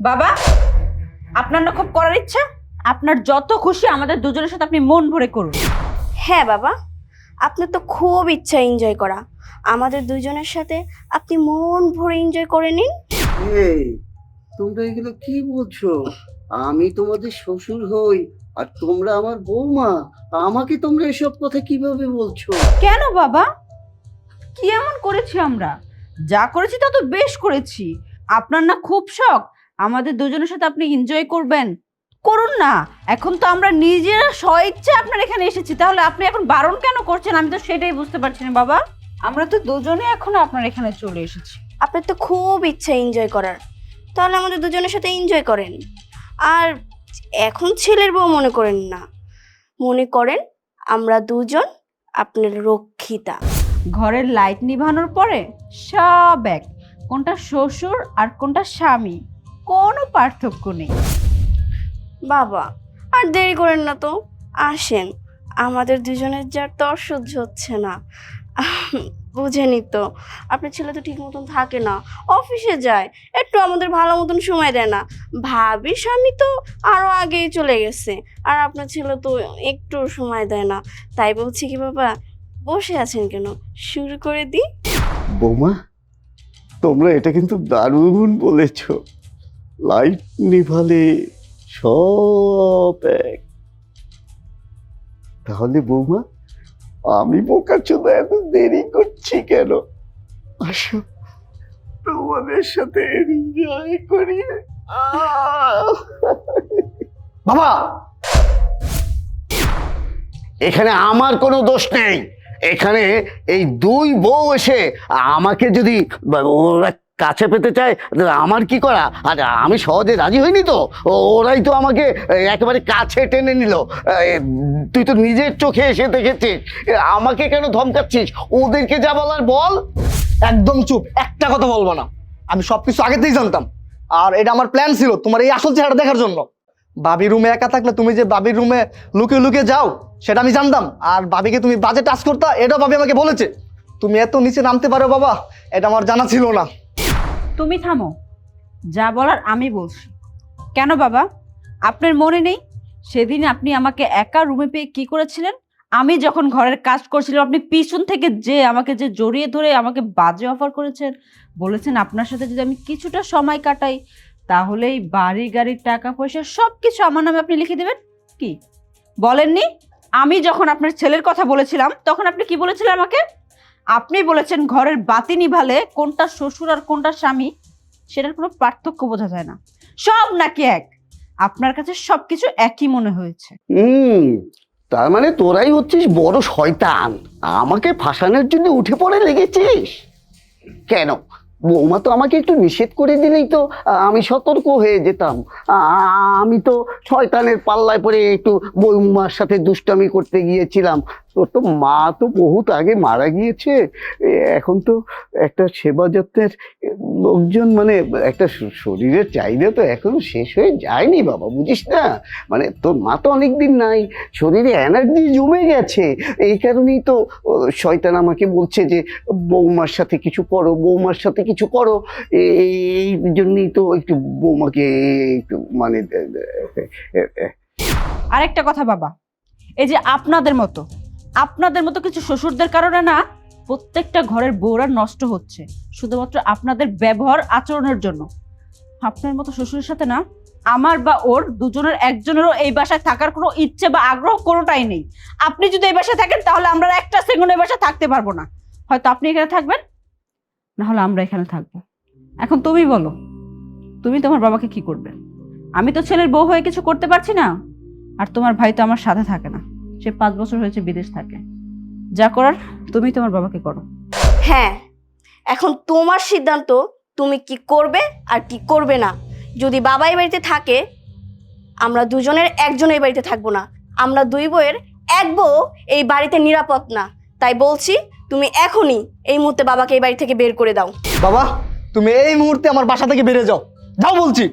বাবা, আপনার না খুব করার ইচ্ছা, আপনার যত খুশি আমাদের দুজনের সাথে আপনি মন ভরে করুন। হ্যাঁ বাবা, আপনার তো খুব ইচ্ছা এনজয় করা, আমাদের দুইজনের সাথে আপনি মন ভরে এনজয় করে নিন। এই তোমরা এগুলো কি বলছো? আমি তোমাদের শ্বশুর হই আর তোমরা আমার বৌমা, আমাকে তোমরা এসব কথা কিভাবে বলছো? কেন বাবা, কি এমন করেছি আমরা? যা করেছি তা তো বেশ করেছি। আপনার না খুব শখ আমাদের দুজনের সাথে আপনি এনজয় করবেন, করুন না। এখন তো আমরা নিজেরা স্বইচ্ছা আপনার এখানে এসেছি, তাহলে আপনি এখন বারণ কেন করছেন? আমি তো সেটাই বুঝতে পারছি না বাবা। আমরা তো দুজনে এখনো আপনার এখানে চলে এসেছি। আপনার তো খুব ইচ্ছা এনজয় করার, তাহলে আমাদের দুজনের সাথে এনজয় করেন। আর এখন ছেলের বউ মনে করেন না, মনে করেন আমরা দুজন আপনার রক্ষিতা। ঘরের লাইট নিভানোর পরে সব এক, কোনটা শ্বশুর আর কোনটা স্বামী, কোনো পার্থক্য নেই। বাবা আর দেরি করেন না তো, আসেন। আমাদের দুজনের যার তর সহ্য হচ্ছে না। বুঝেনি তো, আপনার ছেলে তো ঠিক মতন থাকে না, অফিসে যায়, একটু আমাদের ভালো মতন সময় দেয় না। ভাবি স্বামী তো আরো আগেই চলে গেছে, আর আপনার ছেলে তো একটু সময় দেয় না। তাই বলছি কি বাবা, বসে আছেন কেন, শুরু করে দিই। বৌমা, তোমরা এটা কিন্তু দারুণ বলেছো। লাইট নিভালে সব এক। তাহলে বৌমা, আমি বোকার জন্য এত দেরি করছি কেন? আসো তোমাদের সাথে এনজয় করি। বাবা, এখানে আমার কোনো দোষ নেই। এখানে এই দুই বউ এসে আমাকে যদি ওরা কাছে পেতে চায়, আমার কি করা? আর আমি সহজে রাজি হইনি তো, ওরাই তো আমাকে একেবারে কাছে টেনে নিল। তুই তো নিজের চোখে এসে দেখেছিস, আমাকে কেন ধমকাচ্ছিস? ওদেরকে যা বলার বল। একদম চুপ, একটা কথা বলবো না। আমি সবকিছু আগেতেই জানতাম, আর এটা আমার প্ল্যান ছিল তোমার এই আসল চেহারা দেখার জন্য। বাবি রুমে একা থাকলে তুমি যে বাবির রুমে লুকিয়ে লুকিয়ে যাও সেটা আমি জানতাম, আর বাবিকে তুমি বাজে টাচ করতা এটাও বাবি আমাকে বলেছে। তুমি এত নিচে নামতে পারো বাবা, এটা আমার জানা ছিল না। তুমি থামো, যা বলার আমি বলছি। কেন বাবা, আপনার মনে নেই সেদিন আপনি আমাকে একা রুমে পেয়ে কি করেছিলেন? আমি যখন ঘরের কাজ করছিলাম, আপনি পিছন থেকে যে আমাকে যে জড়িয়ে ধরে আমাকে বাজে অফার করেছেন, বলেছেন আপনার সাথে যদি আমি কিছুটা সময় কাটাই তাহলে এই বাড়ি গাড়ির টাকা পয়সা সব কিছু আমার নামে আপনি লিখে দেবেন। কি বলেননি? আমি যখন আপনার ছেলের কথা বলেছিলাম তখন আপনি কি বলেছিলেন আমাকে? আপনি বলেছেন ঘরের বাতি নিভালে কোনটা শ্বশুর আর কোনটা স্বামী সেটার কোনো পার্থক্য বোঝা যায় না, সব নাকি এক। আপনার কাছে সবকিছু একই মনে হয়েছে। তার মানে তোরাই হচ্ছিস বড় শয়তান, আমাকে ফাঁসানোর জন্য উঠে পড়ে লেগেছিস। কেন? বৌমা তো আমাকে একটু নিষেধ করে দিলেই তো আমি সতর্ক হয়ে যেতাম। আমি তো শয়তানের পাল্লায় পড়ে একটু বৌমার সাথে দুষ্টামি করতে গিয়েছিলাম। তোর তো মা তো বহুত আগে মারা গিয়েছে, এখন তো একটা সেবা যত্নের লোকজন, মানে একটা শরীরের চাহিদা তো এখনো শেষ হয়ে যায়নি বাবা, বুঝিস না? মানে তোর মা তো অনেকদিন নাই, শরীরে এনার্জি জমে গেছে। এই কারণেই তো শয়তান আমাকে বলছে যে বৌমার সাথে কিছু করো, বৌমার সাথে কিছু করো। এই জন্যই তো একটু বৌমাকে একটু মানে আরেকটা কথা বাবা, এই যে আপনাদের মতো কিছু শ্বশুরদের কারণে না প্রত্যেকটা ঘরের বউরা নষ্ট হচ্ছে, শুধুমাত্র আপনাদের ব্যবহার আচরণের জন্য। আপনার মতো শ্বশুরের সাথে না আমার বা ওর দুজনের একজনেরও এই বাসায় থাকার কোনো ইচ্ছে বা আগ্রহ কোনোটাই নেই। আপনি যদি এই বাসায় থাকেন তাহলে আমরা একটা সেকেন্ড এই বাসায় থাকতে পারবো না। হয়তো আপনি এখানে থাকবেন, না হলে আমরা এখানে থাকবো। এখন তুমি বলো, তুমি তোমার বাবাকে কি করবে? আমি তো ছেলের বউ হয়ে কিছু করতে পারছি না, আর তোমার ভাই তো আমার সাথে থাকে না, সে 5 বছর হয়েছে বিদেশ থাকে। যা করার তুমি তোমার বাবাকে করো। হ্যাঁ, এখন তোমার সিদ্ধান্ত, তুমি কি করবে আর কি করবে না। যদি বাবা এই বাড়িতে থাকে, আমরা দুজনের একজন এই বাড়িতে থাকবো না। আমরা দুই বউয়ের এক বউ এই বাড়িতে নিরাপদ না। তাই বলছি, তুমি এখনই এই মুহূর্তে বাবাকে এই বাড়ি থেকে বের করে দাও। বাবা, তুমি এই মুহূর্তে আমার বাসা থেকে বেরিয়ে যাও, যাও বলছি।